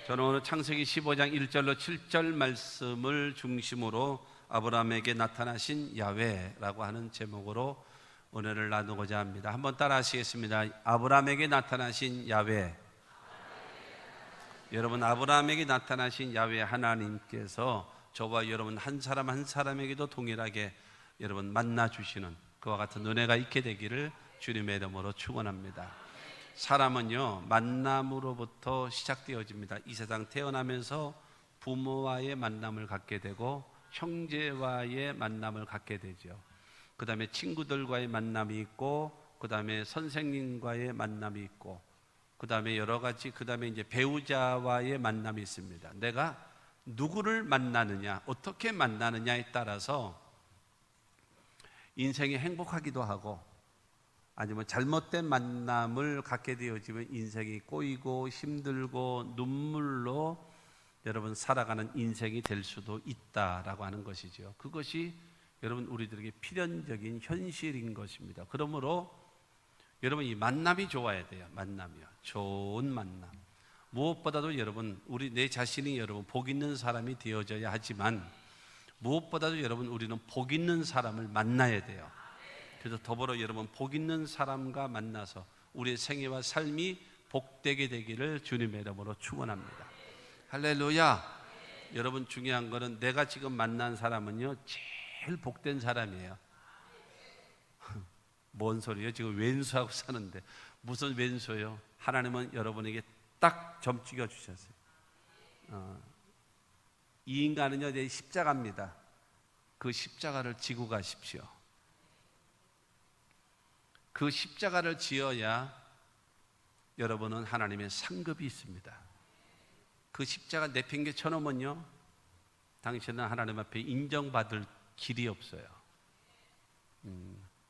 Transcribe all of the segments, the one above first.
저는 오늘 창세기 15장 1절로 7절 말씀을 중심으로 아브라함에게 나타나신 야훼라고 하는 제목으로 은혜를 나누고자 합니다. 한번 따라 하시겠습니다. 아브라함에게 나타나신 야훼. 여러분, 아브라함에게 나타나신 야훼 하나님께서 저와 여러분 한 사람 한 사람에게도 동일하게 여러분 만나 주시는 그와 같은 은혜가 있게 되기를 주님의 이름으로 축원합니다. 사람은요, 만남으로부터 시작되어집니다. 이 세상 태어나면서 부모와의 만남을 갖게 되고 형제와의 만남을 갖게 되죠. 그 다음에 친구들과의 만남이 있고, 그 다음에 선생님과의 만남이 있고, 그 다음에 여러 가지, 그 다음에 이제 배우자와의 만남이 있습니다. 내가 누구를 만나느냐, 어떻게 만나느냐에 따라서 인생이 행복하기도 하고, 아니면 잘못된 만남을 갖게 되어지면 인생이 꼬이고 힘들고 눈물로 여러분 살아가는 인생이 될 수도 있다라고 하는 것이죠. 그것이 여러분 우리들에게 필연적인 현실인 것입니다. 그러므로 여러분 이 만남이 좋아야 돼요. 만남이요. 좋은 만남. 무엇보다도 여러분 우리 내 자신이 여러분 복 있는 사람이 되어져야 하지만 무엇보다도 여러분 우리는 복 있는 사람을 만나야 돼요. 그래서 더불어 여러분 복 있는 사람과 만나서 우리의 생애와 삶이 복되게 되기를 주님의 이름으로 축원합니다. 할렐루야. 여러분 중요한 거는 내가 지금 만난 사람은요 제일 복된 사람이에요. 뭔 소리예요? 지금 왼수하고 사는데 무슨 왼수예요? 하나님은 여러분에게 딱 점 찍어 주셨어요. 이 인간은요 내 십자가입니다. 그 십자가를 지고 가십시오. 그 십자가를 지어야 여러분은 하나님의 상급이 있습니다. 그 십자가 내팽개 쳐놓으면요 당신은 하나님 앞에 인정받을 길이 없어요.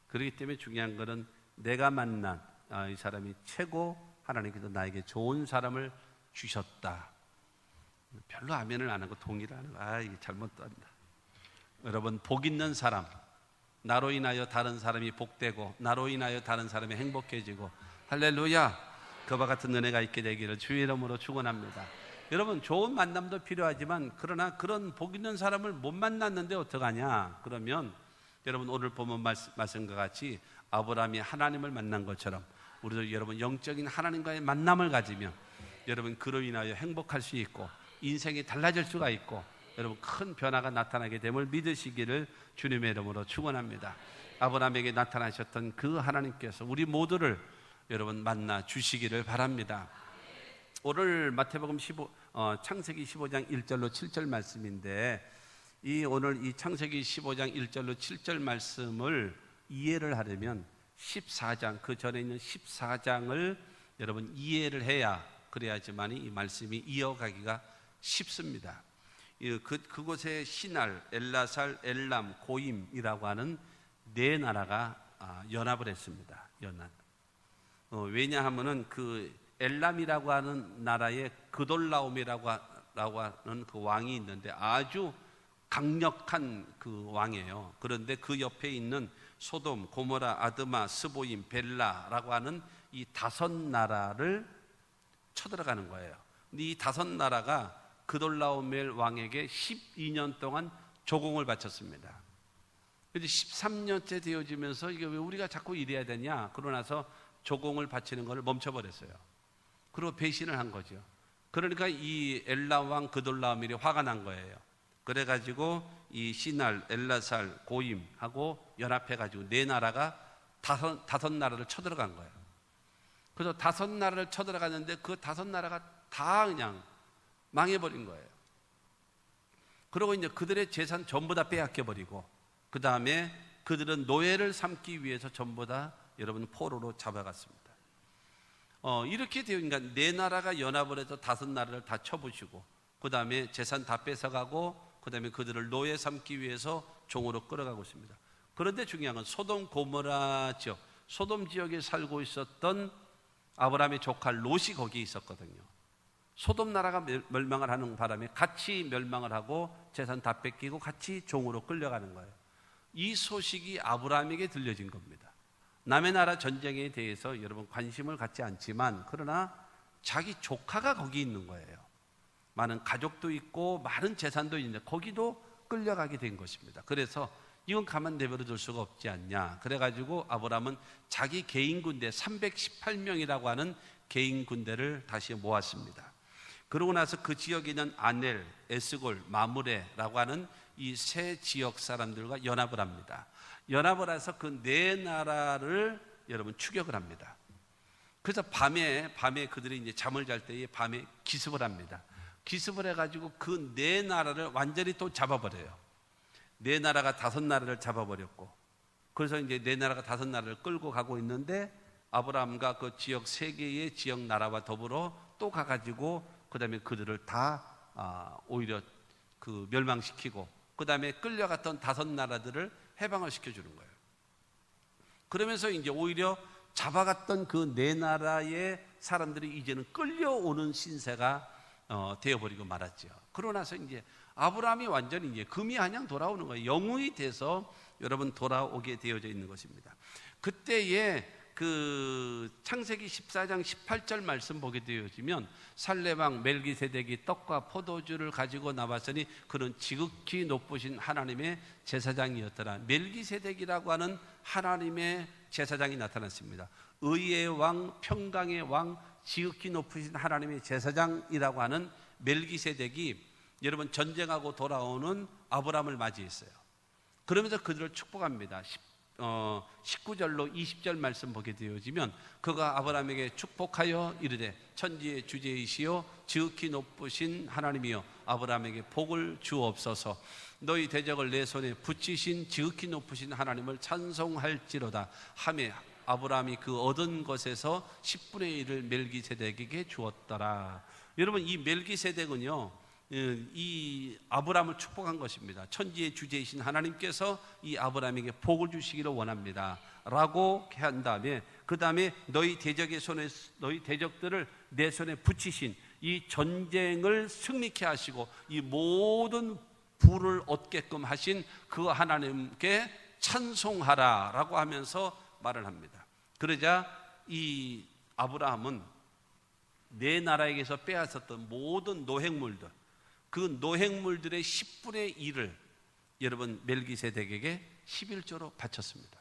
그렇기 때문에 중요한 것은 내가 만난 이 사람이 최고, 하나님께서 나에게 좋은 사람을 주셨다. 별로 아멘을 안 하고 동의를 하는 거, 이게 잘못된다. 여러분 복 있는 사람, 나로 인하여 다른 사람이 복되고 나로 인하여 다른 사람이 행복해지고, 할렐루야, 그와 같은 은혜가 있게 되기를 주의 이름으로 축원합니다. 여러분 좋은 만남도 필요하지만 그러나 그런 복 있는 사람을 못 만났는데 어떡하냐? 그러면 여러분 오늘 보면 말씀과 같이 아브라함이 하나님을 만난 것처럼 우리도 여러분 영적인 하나님과의 만남을 가지면 여러분 그로 인하여 행복할 수 있고 인생이 달라질 수가 있고 여러분 큰 변화가 나타나게 됨을 믿으시기를 주님의 이름으로 축원합니다. 아브라함에게 나타나셨던 그 하나님께서 우리 모두를 여러분 만나 주시기를 바랍니다. 오늘 마태복음 창세기 15장 1절로 7절 말씀인데 오늘 이 창세기 15장 1절로 7절 말씀을 이해를 하려면 14장, 그 전에 있는 14장을 여러분 이해를 해야 그래야지만 이 말씀이 이어가기가 쉽습니다. 그곳에 시날, 엘라살, 엘람, 고임이라고 하는 네 나라가 연합을 했습니다. 왜냐하면은 그 엘람이라고 하는 나라에 그돌라옴이라고 하는 그 왕이 있는데 아주 강력한 그 왕이에요. 그런데 그 옆에 있는 소돔, 고모라, 아드마, 스보임, 벨라라고 하는 이 5나라를 쳐들어가는 거예요. 근데 이 5나라가 그돌라오멜 왕에게 12년 동안 조공을 바쳤습니다. 그런데 13년째 되어지면서 이게 왜 우리가 자꾸 이래야 되냐? 그러고 나서 조공을 바치는 것을 멈춰버렸어요. 그리고 배신을 한 거죠. 그러니까 이 엘람 왕 그돌라오멜이 화가 난 거예요. 그래가지고 이 시날, 엘라살, 고임하고 연합해가지고 네 나라가 다섯 나라를 쳐들어간 거예요. 그래서 5나라를 쳐들어갔는데 그 5나라가 다 그냥 망해버린 거예요. 그리고 이제 그들의 재산 전부 다 빼앗겨버리고 그 다음에 그들은 노예를 삼기 위해서 전부 다 여러분 포로로 잡아갔습니다. 이렇게 되니까 네 나라가 연합을 해서 5나라를 다 쳐부시고 그 다음에 재산 다 뺏어가고 그 다음에 그들을 노예 삼기 위해서 종으로 끌어가고 있습니다. 그런데 중요한 건 소돔 고모라 지역, 소돔 지역에 살고 있었던 아브라함의 조카 롯이 거기에 있었거든요. 소돔 나라가 멸망을 하는 바람에 같이 멸망을 하고 재산 다 뺏기고 같이 종으로 끌려가는 거예요. 이 소식이 아브라함에게 들려진 겁니다. 남의 나라 전쟁에 대해서 여러분 관심을 갖지 않지만 그러나 자기 조카가 거기 있는 거예요. 많은 가족도 있고 많은 재산도 있는데 거기도 끌려가게 된 것입니다. 그래서 이건 가만 내버려 둘 수가 없지 않냐. 그래가지고 아브라함은 자기 개인 군대 318명이라고 하는 개인 군대를 다시 모았습니다. 그러고 나서 그 지역에 있는 아넬, 에스골, 마므레라고 하는 이 세 지역 사람들과 연합을 합니다. 연합을 해서 그 네 나라를 여러분 추격을 합니다. 그래서 밤에 그들이 이제 잠을 잘 때에 밤에 기습을 합니다. 기습을 해가지고 그 네 나라를 완전히 또 잡아버려요. 네 나라가 다섯 나라를 잡아버렸고, 그래서 이제 네 나라가 다섯 나라를 끌고 가고 있는데 아브라함과 그 지역 세 개의 지역 나라와 더불어 또 가가지고 그 다음에 그들을 다 오히려 그 멸망시키고 그 다음에 끌려갔던 다섯 나라들을 해방을 시켜주는 거예요. 그러면서 이제 오히려 잡아갔던 그 네 나라의 사람들이 이제는 끌려오는 신세가 되어버리고 말았죠. 그러고 나서 이제 아브라함이 완전히 이제 금이 한양 돌아오는 거예요. 영웅이 돼서 여러분 돌아오게 되어져 있는 것입니다. 그때에 그 창세기 14장 18절 말씀 보게 되어지면 살레왕 멜기세덱이 떡과 포도주를 가지고 나왔으니 그는 지극히 높으신 하나님의 제사장이었더라. 멜기세덱이라고 하는 하나님의 제사장이 나타났습니다. 의의 왕, 평강의 왕, 지극히 높으신 하나님의 제사장이라고 하는 멜기세덱이 여러분 전쟁하고 돌아오는 아브라함을 맞이했어요. 그러면서 그들을 축복합니다. 19절로 20절 말씀 보게 되어지면 그가 아브라함에게 축복하여 이르되 천지의 주제이시여 지극히 높으신 하나님이여 아브라함에게 복을 주옵소서. 너희 대적을 내 손에 붙이신 지극히 높으신 하나님을 찬송할지로다 하매 아브라함이 그 얻은 것에서 10분의 1을 멜기세덱에게 주었더라. 여러분 이 멜기세덱은요 이 아브라함을 축복한 것입니다. 천지의 주제이신 하나님께서 이 아브라함에게 복을 주시기를 원합니다 라고 한 다음에 그 다음에 너희 대적들을 내 손에 붙이신 이 전쟁을 승리케 하시고 이 모든 부를 얻게끔 하신 그 하나님께 찬송하라 라고 하면서 말을 합니다. 그러자 이 아브라함은 내 나라에게서 빼앗았던 모든 노획물들, 그 노획물들의 10분의 1을 여러분 멜기세덱에게 11조로 바쳤습니다.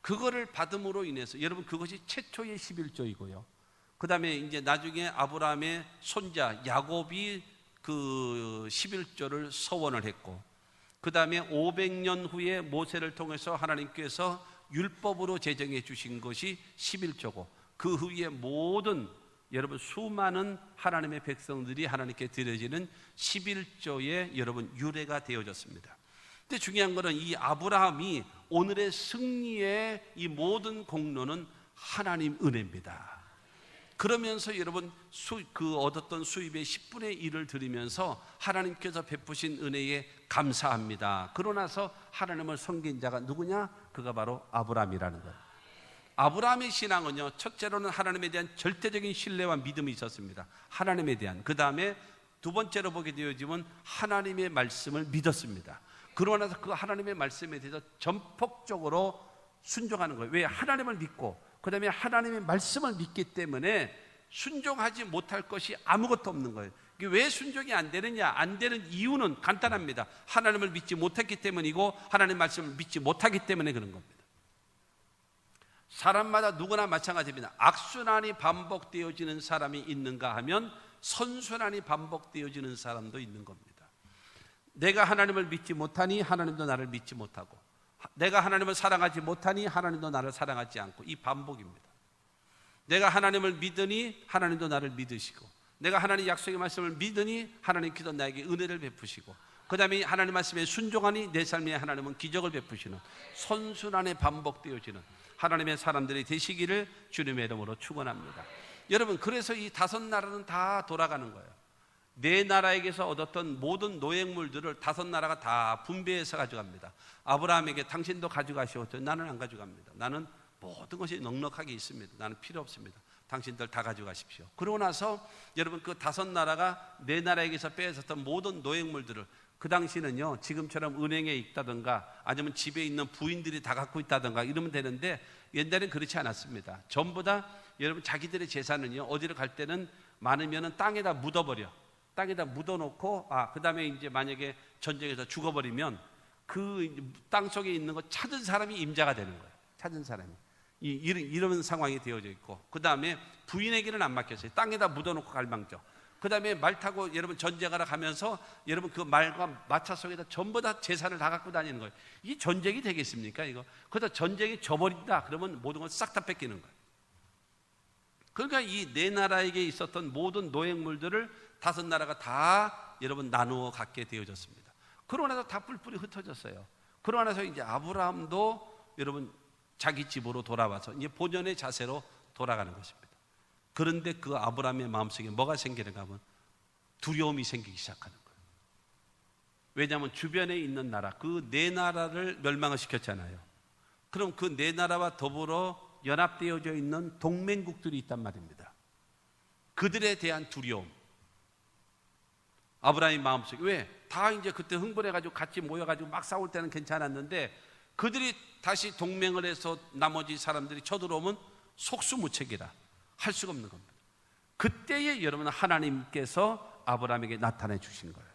그거를 받음으로 인해서 여러분 그것이 최초의 11조이고요. 그 다음에 이제 나중에 아브라함의 손자 야곱이 그 11조를 서원을 했고, 그 다음에 500년 후에 모세를 통해서 하나님께서 율법으로 제정해 주신 것이 11조고, 그 후에 모든 여러분 수많은 하나님의 백성들이 하나님께 드려지는 11조의 여러분 유래가 되어졌습니다. 근데 중요한 것은 이 아브라함이 오늘의 승리의 이 모든 공로는 하나님 은혜입니다. 그러면서 여러분 그 얻었던 수입의 10분의 1을 드리면서 하나님께서 베푸신 은혜에 감사합니다. 그러고 나서 하나님을 섬긴 자가 누구냐? 그가 바로 아브라함이라는 거예요. 아브라함의 신앙은요, 첫째로는 하나님에 대한 절대적인 신뢰와 믿음이 있었습니다. 하나님에 대한. 그 다음에 두 번째로 보게 되어지면 하나님의 말씀을 믿었습니다. 그러고 나서 그 하나님의 말씀에 대해서 전폭적으로 순종하는 거예요. 왜? 하나님을 믿고 그 다음에 하나님의 말씀을 믿기 때문에 순종하지 못할 것이 아무것도 없는 거예요. 왜 순종이 안 되느냐? 안 되는 이유는 간단합니다. 하나님을 믿지 못했기 때문이고 하나님의 말씀을 믿지 못하기 때문에 그런 겁니다. 사람마다 누구나 마찬가지입니다. 악순환이 반복되어지는 사람이 있는가 하면 선순환이 반복되어지는 사람도 있는 겁니다. 내가 하나님을 믿지 못하니 하나님도 나를 믿지 못하고, 내가 하나님을 사랑하지 못하니 하나님도 나를 사랑하지 않고, 이 반복입니다. 내가 하나님을 믿으니 하나님도 나를 믿으시고, 내가 하나님 약속의 말씀을 믿으니 하나님께서 나에게 은혜를 베푸시고, 그 다음에 하나님 말씀에 순종하니 내 삶에 하나님은 기적을 베푸시는 선순환에 반복되어지는 하나님의 사람들이 되시기를 주님의 이름으로 축원합니다. 여러분, 그래서 이 다섯 나라는 다 돌아가는 거예요. 네 나라에게서 얻었던 모든 노획물들을 다섯 나라가 다 분배해서 가져갑니다. 아브라함에게 당신도 가져가시오. 나는 안 가져갑니다. 나는 모든 것이 넉넉하게 있습니다. 나는 필요 없습니다. 당신들 다 가져가십시오. 그러고 나서 여러분 그 다섯 나라가 네 나라에게서 빼앗았던 모든 노획물들을, 그 당시는요 지금처럼 은행에 있다든가 아니면 집에 있는 부인들이 다 갖고 있다든가 이러면 되는데, 옛날엔 그렇지 않았습니다. 전부 다 여러분 자기들의 재산은요 어디를 갈 때는 많으면 땅에다 묻어버려. 땅에다 묻어놓고 그 다음에 이제 만약에 전쟁에서 죽어버리면 그 땅 속에 있는 거 찾은 사람이 임자가 되는 거예요. 찾은 사람이. 이런 상황이 되어져 있고, 그 다음에 부인에게는 안 맡겼어요. 땅에다 묻어놓고 갈망정. 그 다음에 말 타고 여러분 전쟁하러 가면서 여러분 그 말과 마차 속에다 전부 다 재산을 다 갖고 다니는 거예요. 이게 전쟁이 되겠습니까? 이거. 그러다 전쟁이 져버린다 그러면 모든 걸 싹 다 뺏기는 거예요. 그러니까 이 네 나라에게 있었던 모든 노획물들을 다섯 나라가 다 여러분 나누어 갖게 되어졌습니다. 그러고 나서 다 뿔뿔이 흩어졌어요. 그러고 나서 이제 아브라함도 여러분 자기 집으로 돌아와서 이제 본연의 자세로 돌아가는 것입니다. 그런데 그 아브라함의 마음속에 뭐가 생기는가 하면 두려움이 생기기 시작하는 거예요. 왜냐하면 주변에 있는 나라, 그 네 나라를 멸망을 시켰잖아요. 그럼 그 네 나라와 더불어 연합되어져 있는 동맹국들이 있단 말입니다. 그들에 대한 두려움. 아브라함의 마음속에 왜? 다 이제 그때 흥분해가지고 같이 모여가지고 막 싸울 때는 괜찮았는데 그들이 다시 동맹을 해서 나머지 사람들이 쳐들어오면 속수무책이라 할 수가 없는 겁니다. 그때에 여러분 하나님께서 아브라함에게 나타내 주신 거예요.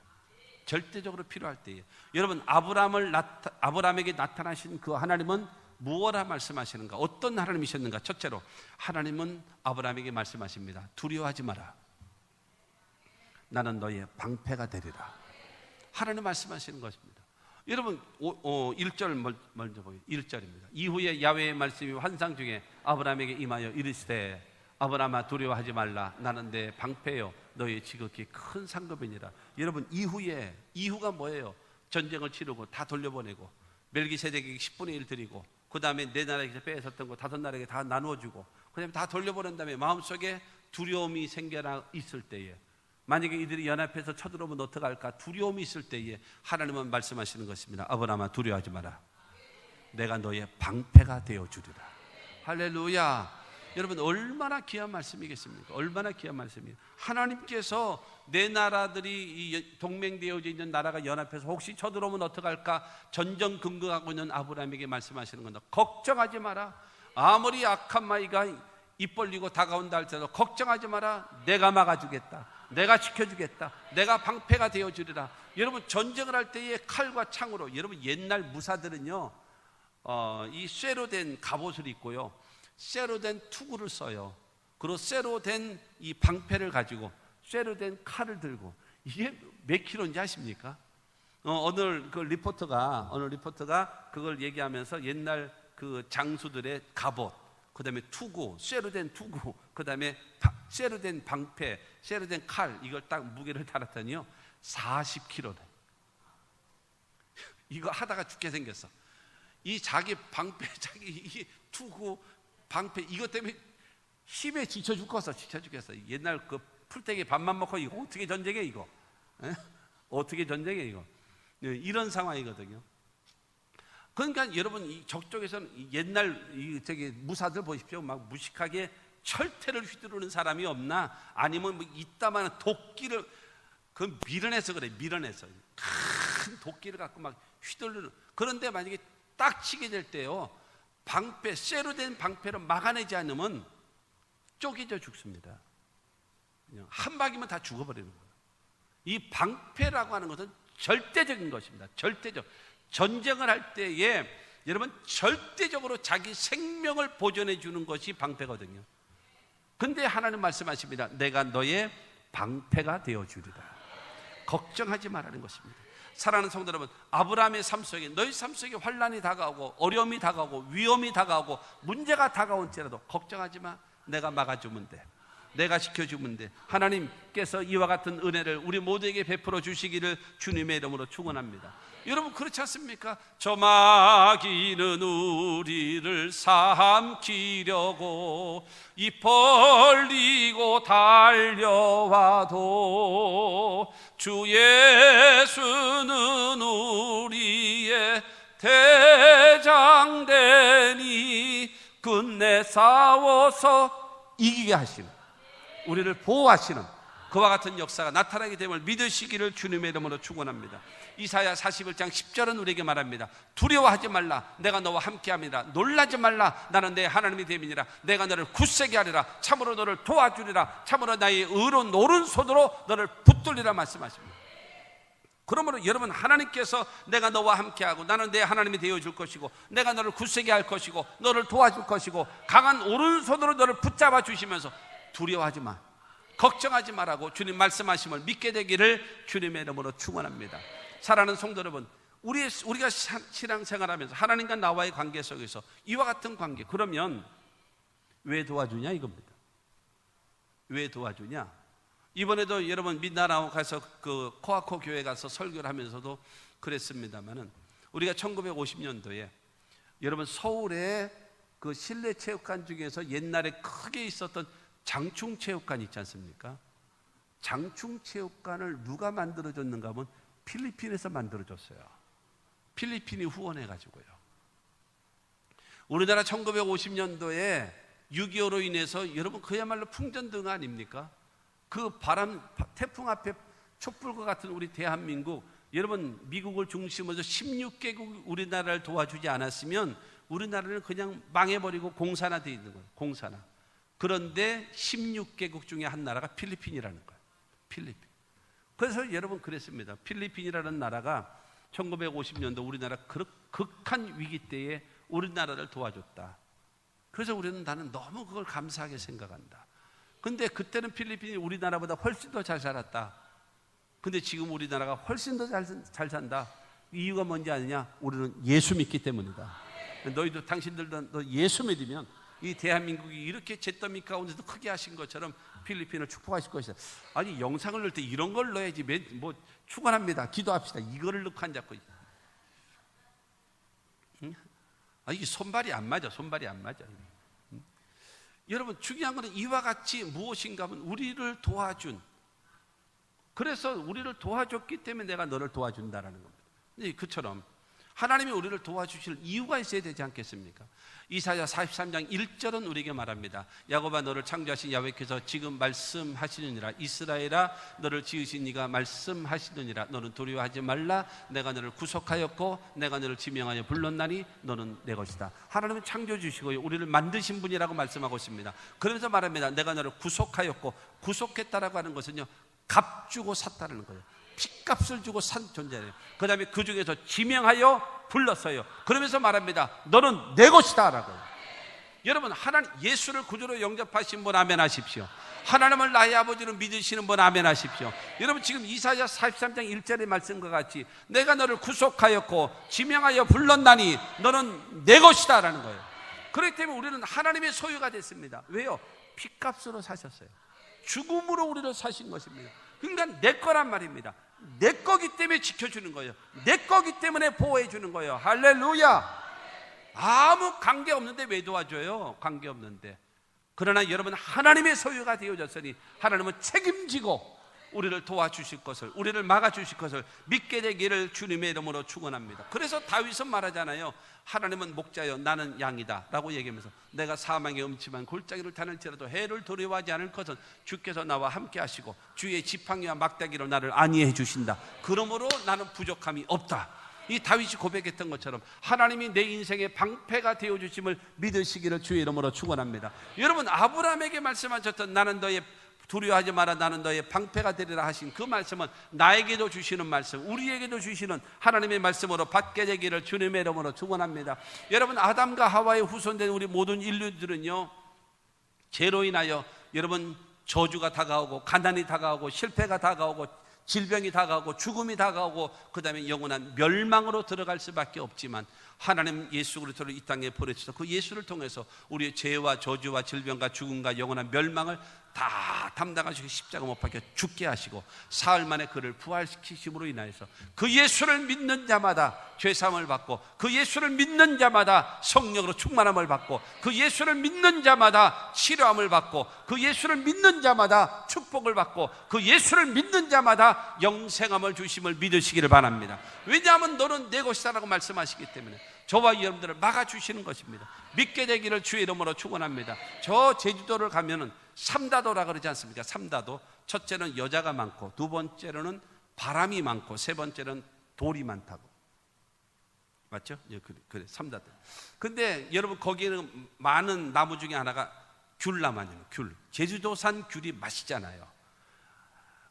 절대적으로 필요할 때에 여러분 아브라함에게 나타나신 그 하나님은 무엇라 말씀하시는가? 어떤 하나님이셨는가? 첫째로 하나님은 아브라함에게 말씀하십니다. 두려워하지 마라. 나는 너의 방패가 되리라. 하나님 말씀하시는 것입니다. 여러분 1절 먼저 보세요. 1절입니다. 이후에 야훼의 말씀이 환상 중에 아브라함에게 임하여 이르시되 아브라함아 두려워하지 말라. 나는 내 방패요 너의 지극히 큰 상급이니라. 여러분 이후가 뭐예요? 전쟁을 치르고 다 돌려보내고 멜기세덱에게 10분의 1 드리고 그 다음에 네 나라에게 빼앗았던 거 다섯 나라에게 다 나누어주고 그 다음에 다 돌려보낸 다음에 마음속에 두려움이 생겨나 있을 때에 만약에 이들이 연합해서 쳐들어오면 어떡할까 두려움이 있을 때에 하나님은 말씀하시는 것입니다. 아브라함아 두려워하지 마라. 내가 너의 방패가 되어주리라. 할렐루야. 여러분 얼마나 귀한 말씀이겠습니까? 얼마나 귀한 말씀이에요. 하나님께서 내 나라들이 동맹되어져 있는 나라가 연합해서 혹시 쳐들어오면 어떡할까 전전긍긍하고 있는 아브라함에게 말씀하시는 건데 걱정하지 마라. 아무리 악한 마귀가 입 벌리고 다가온다 할지라도 걱정하지 마라. 내가 막아주겠다. 내가 지켜주겠다. 내가 방패가 되어주리라. 여러분 전쟁을 할 때에 칼과 창으로 여러분 옛날 무사들은요 이 쇠로 된 갑옷을 입고요 쇠로 된 투구를 써요. 그리고 쇠로 된 이 방패를 가지고 쇠로 된 칼을 들고 이게 몇 킬로인지 아십니까? 오늘 그 리포터가 그걸 얘기하면서 옛날 그 장수들의 갑옷, 그 다음에 투구, 쇠로 된 투구, 그 다음에 쇠로 된 방패, 쇠로 된 칼, 이걸 딱 무게를 달았더니요 40kg래. 이거 하다가 죽게 생겼어. 이 자기 방패, 자기 투구, 방패 이것 때문에 힘에 지쳐 죽겠어. 옛날 그 풀떼기 밥만 먹고 이거 어떻게 전쟁해 이거? 에? 어떻게 전쟁해 이거? 이런 상황이거든요. 그러니까 여러분 이 저쪽에서는 옛날 무사들 보십시오. 막 무식하게 철퇴를 휘두르는 사람이 없나? 아니면 뭐 이따만한 도끼를 그 밀어내서 그래. 밀어내서 큰 도끼를 갖고 막 휘두르는. 그런데 만약에 딱 치게 될 때요 방패, 쇠로 된 방패로 막아내지 않으면 쪼개져 죽습니다. 그냥 한 방이면 다 죽어버리는 거예요. 이 방패라고 하는 것은 절대적인 것입니다. 절대적. 전쟁을 할 때에 여러분 절대적으로 자기 생명을 보존해 주는 것이 방패거든요. 근데 하나님 말씀하십니다. 내가 너의 방패가 되어주리라. 걱정하지 말라는 것입니다. 사랑하는 성도 여러분, 아브라함의 삶 속에 너희 삶 속에 환난이 다가오고 어려움이 다가오고 위험이 다가오고 문제가 다가올지라도 걱정하지 마. 내가 막아주면 돼. 내가 지켜주면 돼. 하나님께서 이와 같은 은혜를 우리 모두에게 베풀어 주시기를 주님의 이름으로 축원합니다. 여러분 그렇지 않습니까? 저 마귀는 우리를 삼키려고 입 벌리고 달려와도 주 예수는 우리의 대장되니 끝내 싸워서 이기게 하시는, 우리를 보호하시는 그와 같은 역사가 나타나게 됨을 믿으시기를 주님의 이름으로 축원합니다. 이사야 41장 10절은 우리에게 말합니다. 두려워하지 말라, 내가 너와 함께함이라. 놀라지 말라, 나는 내 하나님이 됨이니라. 내가 너를 굳세게 하리라. 참으로 너를 도와주리라. 참으로 나의 의로운 오른손으로 너를 붙들리라 말씀하십니다. 그러므로 여러분, 하나님께서 내가 너와 함께하고 나는 내 하나님이 되어줄 것이고 내가 너를 굳세게 할 것이고 너를 도와줄 것이고 강한 오른손으로 너를 붙잡아 주시면서 두려워하지 마, 걱정하지 말라고 주님 말씀하심을 믿게 되기를 주님의 이름으로 축원합니다. 사랑하는 성도 여러분, 우리가 신앙생활하면서 하나님과 나와의 관계 속에서 이와 같은 관계, 그러면 왜 도와주냐 이겁니다. 왜 도와주냐? 이번에도 여러분 민다나오 가서 그 코아코 교회 가서 설교를 하면서도 그랬습니다만은, 우리가 1950년도에 여러분 서울에 그 실내 체육관 중에서 옛날에 크게 있었던 장충 체육관 있지 않습니까? 장충 체육관을 누가 만들어줬는가 하면 필리핀에서 만들어줬어요. 필리핀이 후원해 가지고요. 우리나라 1950년도에 6.25로 인해서 여러분 그야말로 풍전등 아닙니까? 그 바람, 태풍 앞에 촛불과 같은 우리 대한민국, 여러분 미국을 중심으로 16개국 우리나라를 도와주지 않았으면 우리나라는 그냥 망해버리고 공산화 되어 있는 거예요. 공산화. 그런데 16개국 중에 한 나라가 필리핀이라는 거예요. 필리핀. 그래서 여러분 그랬습니다. 필리핀이라는 나라가 1950년도 우리나라 극한 위기 때에 우리나라를 도와줬다. 그래서 나는 너무 그걸 감사하게 생각한다. 근데 그때는 필리핀이 우리나라보다 훨씬 더 잘 살았다. 근데 지금 우리나라가 훨씬 더 잘 산다. 이유가 뭔지 아느냐? 우리는 예수 믿기 때문이다. 너희도, 당신들도 너 예수 믿으면 이 대한민국이 이렇게 잿더미 가운데서 크게 하신 것처럼 필리핀을 축복하실 것이다. 아니, 영상을 넣을 때 이런 걸 넣어야지. 뭐 축원합니다, 기도합시다, 이거를 넣고 앉았고. 이게 손발이 안 맞아. 여러분, 중요한 것은 이와 같이 무엇인가 하면 우리를 도와준, 그래서 우리를 도와줬기 때문에 내가 너를 도와준다라는 겁니다. 그처럼 하나님이 우리를 도와주실 이유가 있어야 되지 않겠습니까? 이사야 43장 1절은 우리에게 말합니다. 야곱아, 너를 창조하신 야훼께서 지금 말씀하시느니라. 이스라엘아, 너를 지으신 이가 말씀하시느니라. 너는 두려워하지 말라. 내가 너를 구속하였고 내가 너를 지명하여 불렀나니 너는 내 것이다. 하나님은 창조해 주시고 우리를 만드신 분이라고 말씀하고 있습니다. 그러면서 말합니다. 내가 너를 구속하였고, 구속했다라고 하는 것은요, 값 주고 샀다는 거예요. 핏값을 주고 산 존재예요. 그 다음에 그 중에서 지명하여 불렀어요. 그러면서 말합니다. 너는 내 것이다 라고요. 여러분, 하나님 예수를 구주로 영접하신 분 아멘 하십시오. 하나님을 나의 아버지로 믿으시는 분 아멘 하십시오. 여러분, 지금 이사야 43장 1절의 말씀과 같이 내가 너를 구속하였고 지명하여 불렀나니 너는 내 것이다 라는 거예요. 그렇기 때문에 우리는 하나님의 소유가 됐습니다. 왜요? 핏값으로 사셨어요. 죽음으로 우리를 사신 것입니다. 그러니까 내 거란 말입니다. 내 거기 때문에 지켜주는 거예요. 내 거기 때문에 보호해 주는 거예요. 할렐루야. 아무 관계 없는데 왜 도와줘요? 관계 없는데. 그러나 여러분, 하나님의 소유가 되어졌으니 하나님은 책임지고 우리를 도와주실 것을, 우리를 막아주실 것을 믿게 되기를 주님의 이름으로 축원합니다. 그래서 다윗은 말하잖아요. 하나님은 목자여 나는 양이다 라고 얘기하면서 내가 사망의 음침한 골짜기를 타는지라도 해를 두려워하지 않을 것은 주께서 나와 함께 하시고 주의 지팡이와 막대기로 나를 안위해 주신다. 그러므로 나는 부족함이 없다. 이 다윗이 고백했던 것처럼 하나님이 내 인생의 방패가 되어주심을 믿으시기를 주의 이름으로 축원합니다. 여러분, 아브라함에게 말씀하셨던 나는 너의 두려워하지 마라, 나는 너의 방패가 되리라 하신 그 말씀은 나에게도 주시는 말씀, 우리에게도 주시는 하나님의 말씀으로 받게 되기를 주님의 이름으로 축원합니다. 여러분, 아담과 하와의 후손된 우리 모든 인류들은요, 죄로 인하여 여러분 저주가 다가오고 가난이 다가오고 실패가 다가오고 질병이 다가오고 죽음이 다가오고 그 다음에 영원한 멸망으로 들어갈 수밖에 없지만 하나님 예수 그리스도를 이 땅에 보내주셔서 그 예수를 통해서 우리의 죄와 저주와 질병과 죽음과 영원한 멸망을 다 담당하시고 십자가 못 박혀 죽게 하시고 사흘 만에 그를 부활시키심으로 인하여서 그 예수를 믿는 자마다 죄사함을 받고 그 예수를 믿는 자마다 성령으로 충만함을 받고 그 예수를 믿는 자마다 치료함을 받고 그 예수를 믿는 자마다 축복을 받고 그 예수를 믿는 자마다 영생함을 주심을 믿으시기를 바랍니다. 왜냐하면 너는 내 것이다라고 말씀하시기 때문에 저와 여러분들을 막아주시는 것입니다. 믿게 되기를 주의 이름으로 축원합니다. 저 제주도를 가면은 삼다도라 그러지 않습니까? 삼다도. 첫째는 여자가 많고, 두 번째로는 바람이 많고, 세 번째는 돌이 많다고. 맞죠? 예, 그래, 3다들. 근데 여러분, 거기에는 많은 나무 중에 하나가 귤나무 아니에요. 귤. 제주도산 귤이 맛있잖아요.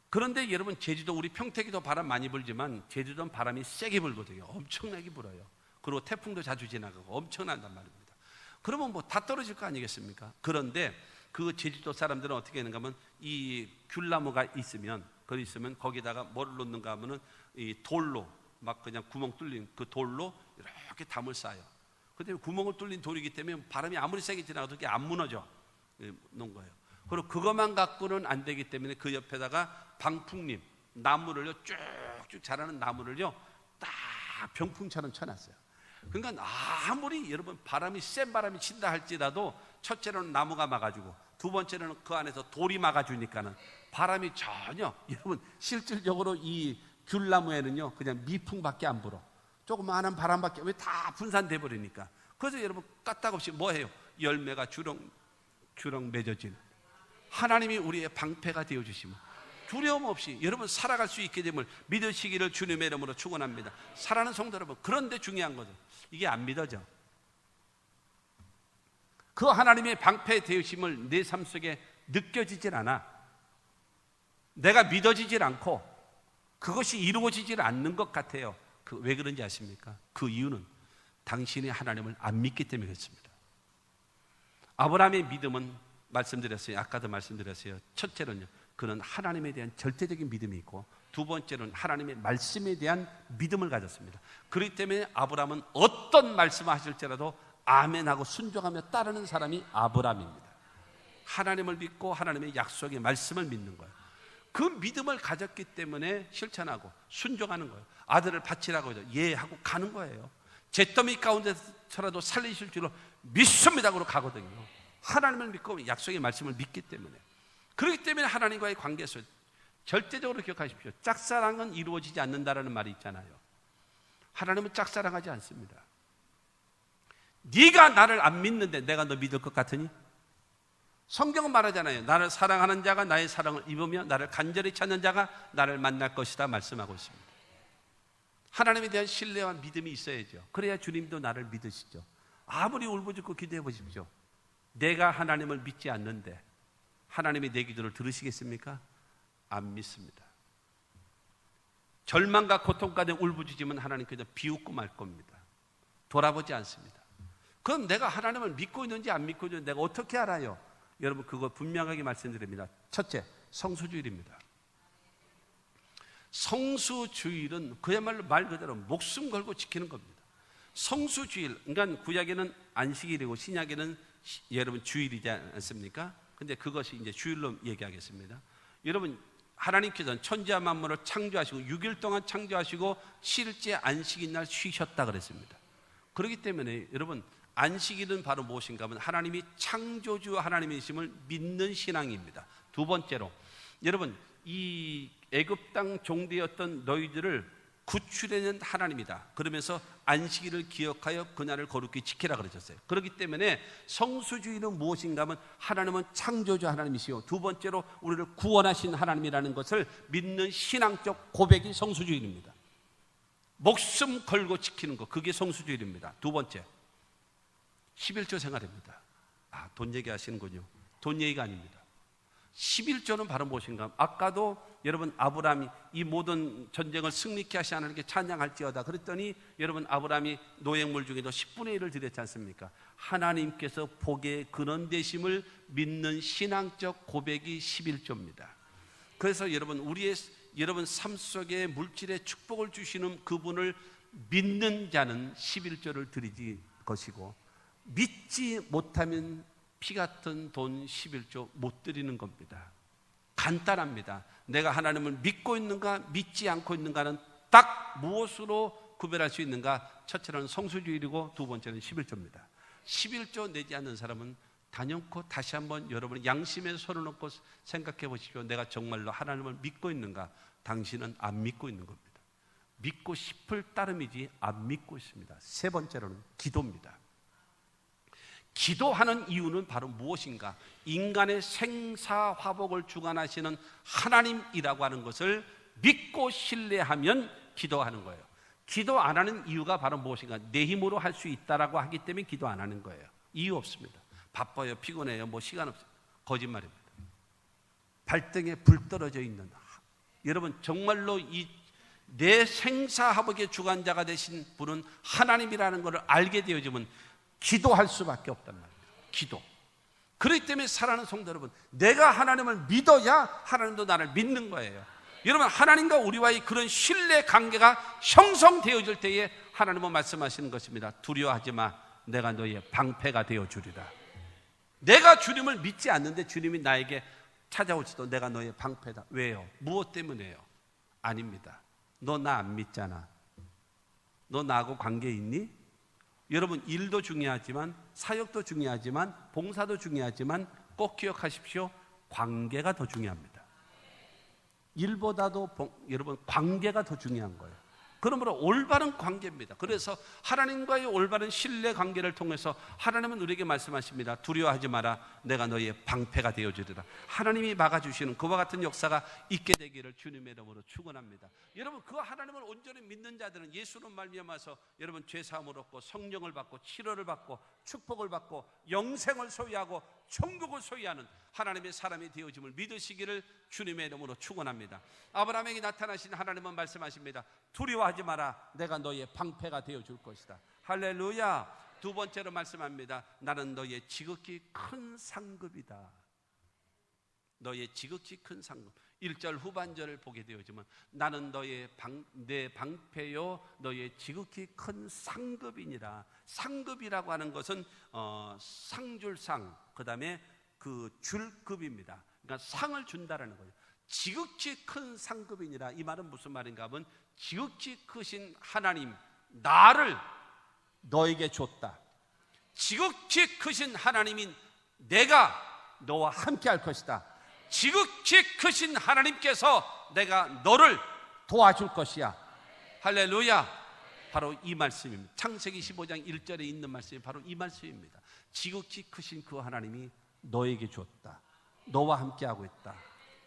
그런데 여러분, 제주도, 우리 평택이도 바람 많이 불지만 제주도는 바람이 세게 불거든요. 엄청나게 불어요. 그리고 태풍도 자주 지나가고 엄청난단 말입니다. 그러면 뭐 다 떨어질 거 아니겠습니까? 그런데 그 제주도 사람들은 어떻게 하는가 하면, 이 귤나무가 있으면, 거기다가 뭐를 놓는가 하면은 이 돌로 막 그냥 구멍 뚫린 그 돌로 이렇게 담을 쌓아요. 근데 구멍을 뚫린 돌이기 때문에 바람이 아무리 세게 지나가도 그게 안 무너져 놓은 거예요. 그리고 그것만 갖고는 안 되기 때문에 그 옆에다가 방풍잎, 나무를요, 쭉쭉 자라는 나무를요, 딱 병풍처럼 쳐놨어요. 그러니까 아무리 여러분 바람이, 센 바람이 친다 할지라도, 첫째로는 나무가 막아주고, 두 번째로는 그 안에서 돌이 막아주니까는 바람이 전혀, 여러분 실질적으로 이 귤나무에는요 그냥 미풍밖에 안 불어. 조그마한 바람밖에, 왜 다 분산돼 버리니까. 그래서 여러분 까딱없이 뭐 해요? 열매가 주렁 맺어진, 하나님이 우리의 방패가 되어주시면 두려움 없이 여러분 살아갈 수 있게 됨을 믿으시기를 주님의 이름으로 축원합니다. 사랑하는 성도 여러분, 그런데 중요한 거죠. 이게 안 믿어져. 그 하나님의 방패 되어심을 내 삶 속에 느껴지질 않아. 내가 믿어지질 않고 그것이 이루어지질 않는 것 같아요. 왜 그런지 아십니까? 그 이유는 당신이 하나님을 안 믿기 때문에 그렇습니다. 아브라함의 믿음은 말씀드렸어요. 아까도 말씀드렸어요. 첫째로는요, 그는 하나님에 대한 절대적인 믿음이 있고, 두 번째로는 하나님의 말씀에 대한 믿음을 가졌습니다. 그렇기 때문에 아브라함은 어떤 말씀을 하실지라도 아멘하고 순종하며 따르는 사람이 아브라함입니다. 하나님을 믿고 하나님의 약속의 말씀을 믿는 거예요. 그 믿음을 가졌기 때문에 실천하고 순종하는 거예요. 아들을 바치라고 해도 예 하고 가는 거예요. 잿더미 가운데서라도 살리실 줄로 믿습니다 하고 가거든요. 하나님을 믿고 약속의 말씀을 믿기 때문에. 그렇기 때문에 하나님과의 관계에서 절대적으로 기억하십시오. 짝사랑은 이루어지지 않는다라는 말이 있잖아요. 하나님은 짝사랑하지 않습니다. 네가 나를 안 믿는데 내가 너 믿을 것 같으니? 성경은 말하잖아요. 나를 사랑하는 자가 나의 사랑을 입으며 나를 간절히 찾는 자가 나를 만날 것이다 말씀하고 있습니다. 하나님에 대한 신뢰와 믿음이 있어야죠. 그래야 주님도 나를 믿으시죠. 아무리 울부짖고 기도해 보십시오. 내가 하나님을 믿지 않는데 하나님이 내 기도를 들으시겠습니까? 안 믿습니다. 절망과 고통 가운데 울부짖으면 하나님 그저 비웃고 말 겁니다. 돌아보지 않습니다. 그럼 내가 하나님을 믿고 있는지 안 믿고 있는지 내가 어떻게 알아요? 여러분, 그거 분명하게 말씀드립니다. 첫째, 성수주일입니다. 성수주일은 그야말로 말 그대로 목숨 걸고 지키는 겁니다. 성수주일, 그러니까 구약에는 안식일이고 신약에는 여러분 주일이지 않습니까? 근데 그것이 이제 주일로 얘기하겠습니다. 여러분, 하나님께서는 천지와 만물을 창조하시고 6일 동안 창조하시고 7일째 안식일 날 쉬셨다 그랬습니다. 그렇기 때문에 여러분, 안식일은 바로 무엇인가 하면 하나님이 창조주 하나님이심을 믿는 신앙입니다. 두 번째로, 여러분, 이 애굽 땅 종되었던 너희들을 구출해낸 하나님이다. 그러면서 안식일을 기억하여 그날을 거룩히 지키라 그러셨어요. 그렇기 때문에 성수주의는 무엇인가 하면 하나님은 창조주 하나님이시요, 두 번째로 우리를 구원하신 하나님이라는 것을 믿는 신앙적 고백이 성수주의입니다. 목숨 걸고 지키는 것, 그게 성수주의입니다. 두 번째, 11조 생활입니다. 돈 얘기하시는군요. 돈 얘기가 아닙니다. 11조는 바로 무엇인가? 아까도 여러분 아브라함이 이 모든 전쟁을 승리케 하시 하나님께 찬양할지어다 그랬더니 여러분 아브라함이 노획물 중에도 10분의 1을 드렸지 않습니까? 하나님께서 복의 근원 되심을 믿는 신앙적 고백이 11조입니다. 그래서 여러분 여러분 삶 속에 물질의 축복을 주시는 그분을 믿는 자는 11조를 드리지 것이고, 믿지 못하면 피 같은 돈 11조 못 드리는 겁니다. 간단합니다. 내가 하나님을 믿고 있는가 믿지 않고 있는가는 딱 무엇으로 구별할 수 있는가? 첫째는 성수주일이고 두 번째는 11조입니다. 11조 내지 않는 사람은 단연코 다시 한번 여러분 양심에 손을 놓고 생각해 보십시오. 내가 정말로 하나님을 믿고 있는가? 당신은 안 믿고 있는 겁니다. 믿고 싶을 따름이지 안 믿고 있습니다. 세 번째로는 기도입니다. 기도하는 이유는 바로 무엇인가? 인간의 생사화복을 주관하시는 하나님이라고 하는 것을 믿고 신뢰하면 기도하는 거예요. 기도 안 하는 이유가 바로 무엇인가? 내 힘으로 할 수 있다라고 하기 때문에 기도 안 하는 거예요. 이유 없습니다. 바빠요, 피곤해요, 뭐 시간 없어요. 거짓말입니다. 발등에 불 떨어져 있는, 여러분 정말로 이 내 생사화복의 주관자가 되신 분은 하나님이라는 것을 알게 되어지면 기도할 수밖에 없단 말이에요. 기도. 그렇기 때문에 사랑하는 성도 여러분, 내가 하나님을 믿어야 하나님도 나를 믿는 거예요. 여러분, 하나님과 우리와의 그런 신뢰 관계가 형성되어질 때에 하나님은 말씀하시는 것입니다. 두려워하지 마, 내가 너의 방패가 되어주리라. 내가 주님을 믿지 않는데 주님이 나에게 찾아오지도 내가 너의 방패다. 왜요? 무엇 때문에요? 아닙니다. 너 나 안 믿잖아. 너 나하고 관계 있니? 여러분, 일도 중요하지만, 사역도 중요하지만, 봉사도 중요하지만 꼭 기억하십시오. 관계가 더 중요합니다. 일보다도 여러분, 관계가 더 중요한 거예요. 그러므로 올바른 관계입니다. 그래서 하나님과의 올바른 신뢰 관계를 통해서 하나님은 우리에게 말씀하십니다. 두려워하지 마라, 내가 너의 방패가 되어주리라. 하나님이 막아주시는 그와 같은 역사가 있게 되기를 주님의 이름으로 축원합니다. 여러분, 그 하나님을 온전히 믿는 자들은 예수로 말미암아서 여러분 죄사함을 얻고 성령을 받고 치료를 받고 축복을 받고 영생을 소유하고 천국을 소유하는 하나님의 사람이 되어짐을 믿으시기를 주님의 이름으로 축원합니다. 아브라함에게 나타나신 하나님은 말씀하십니다. 두려워하지 마라, 내가 너의 방패가 되어줄 것이다. 할렐루야. 두 번째로 말씀합니다. 나는 너의 지극히 큰 상급이다. 너의 지극히 큰 상급. 1절 후반절을 보게 되어지면 나는 내 방패요 너의 지극히 큰 상급이니라. 상급이라고 하는 것은 상줄상, 그 다음에 그 줄급입니다. 그러니까 상을 준다라는 거예요. 지극히 큰 상급이니라. 이 말은 무슨 말인가 하면 지극히 크신 하나님, 나를 너에게 줬다. 지극히 크신 하나님인 내가 너와 함께 할 것이다. 지극히 크신 하나님께서 내가 너를 도와줄 것이야. 할렐루야. 바로 이 말씀입니다. 창세기 15장 1절에 있는 말씀이 바로 이 말씀입니다. 지극히 크신 그 하나님이 너에게 줬다. 너와 함께하고 있다.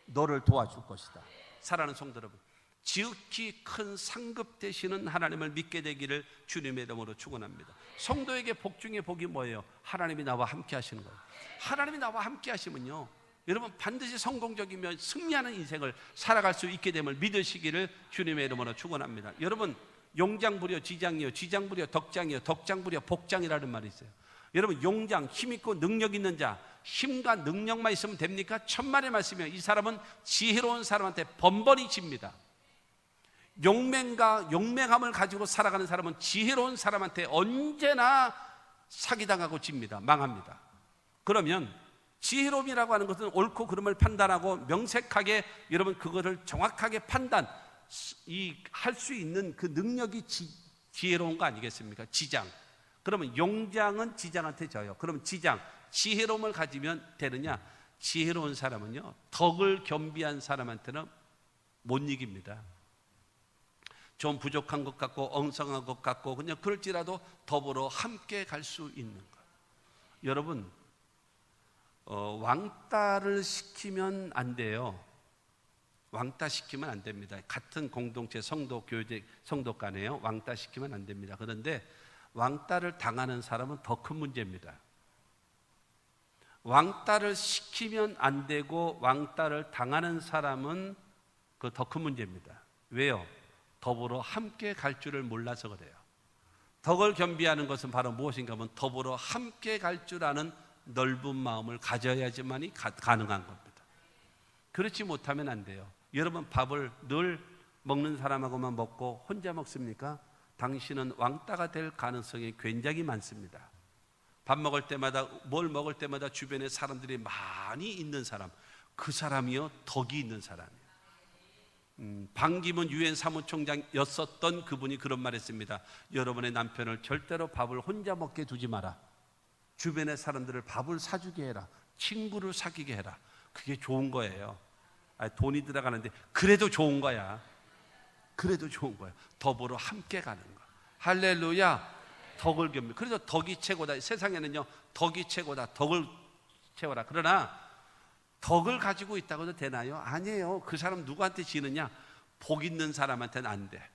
너를 도와줄 것이다. 사랑하는 성도 여러분, 지극히 큰 상급 되시는 하나님을 믿게 되기를 주님의 이름으로 축원합니다. 성도에게 복 중에 복이 뭐예요? 하나님이 나와 함께 하시는 거예요. 하나님이 나와 함께 하시면요, 여러분 반드시 성공적이며 승리하는 인생을 살아갈 수 있게 됨을 믿으시기를 주님의 이름으로 축원합니다. 여러분, 용장부려 지장이요, 지장부려 덕장이요, 덕장부려 복장이라는 말이 있어요. 여러분, 용장, 힘있고 능력 있는 자, 힘과 능력만 있으면 됩니까? 천만의 말씀이에요. 이 사람은 지혜로운 사람한테 번번이 집니다. 용맹함을 가지고 살아가는 사람은 지혜로운 사람한테 언제나 사기당하고 집니다. 망합니다. 그러면 지혜로움이라고 하는 것은 옳고 그름을 판단하고 명색하게 여러분 그거를 정확하게 할 수 있는 그 능력이 지혜로운 거 아니겠습니까? 지장. 그러면 용장은 지장한테 져요. 그러면 지혜로움을 가지면 되느냐? 지혜로운 사람은요, 덕을 겸비한 사람한테는 못 이깁니다. 좀 부족한 것 같고 엉성한 것 같고 그냥 그럴지라도 더불어 함께 갈 수 있는 것. 여러분, 왕따를 시키면 안 돼요. 왕따 시키면 안 됩니다. 같은 공동체 성도 간에요, 왕따 시키면 안 됩니다. 그런데 왕따를 당하는 사람은 더 큰 문제입니다. 왕따를 시키면 안 되고 왕따를 당하는 사람은 그 더 큰 문제입니다. 왜요? 더불어 함께 갈 줄을 몰라서 그래요. 덕을 겸비하는 것은 바로 무엇인가 하면 더불어 함께 갈 줄 아는 넓은 마음을 가져야지만이 가능한 겁니다. 그렇지 못하면 안 돼요. 여러분, 밥을 늘 먹는 사람하고만 먹고 혼자 먹습니까? 당신은 왕따가 될 가능성이 굉장히 많습니다. 밥 먹을 때마다, 뭘 먹을 때마다 주변에 사람들이 많이 있는 사람, 그 사람이요 덕이 있는 사람이에요. 반기문 유엔 사무총장이었었던 그분이 그런 말 했습니다. 여러분의 남편을 절대로 밥을 혼자 먹게 두지 마라. 주변의 사람들을 밥을 사주게 해라. 친구를 사귀게 해라. 그게 좋은 거예요. 돈이 들어가는데 그래도 좋은 거야. 그래도 좋은 거야. 더불어 함께 가는 거. 할렐루야. 덕을 겸비. 그래서 덕이 최고다. 세상에는요, 덕이 최고다. 덕을 채워라. 그러나 덕을 가지고 있다고 해도 되나요? 아니에요. 그 사람 누구한테 지느냐? 복 있는 사람한테는 안 돼.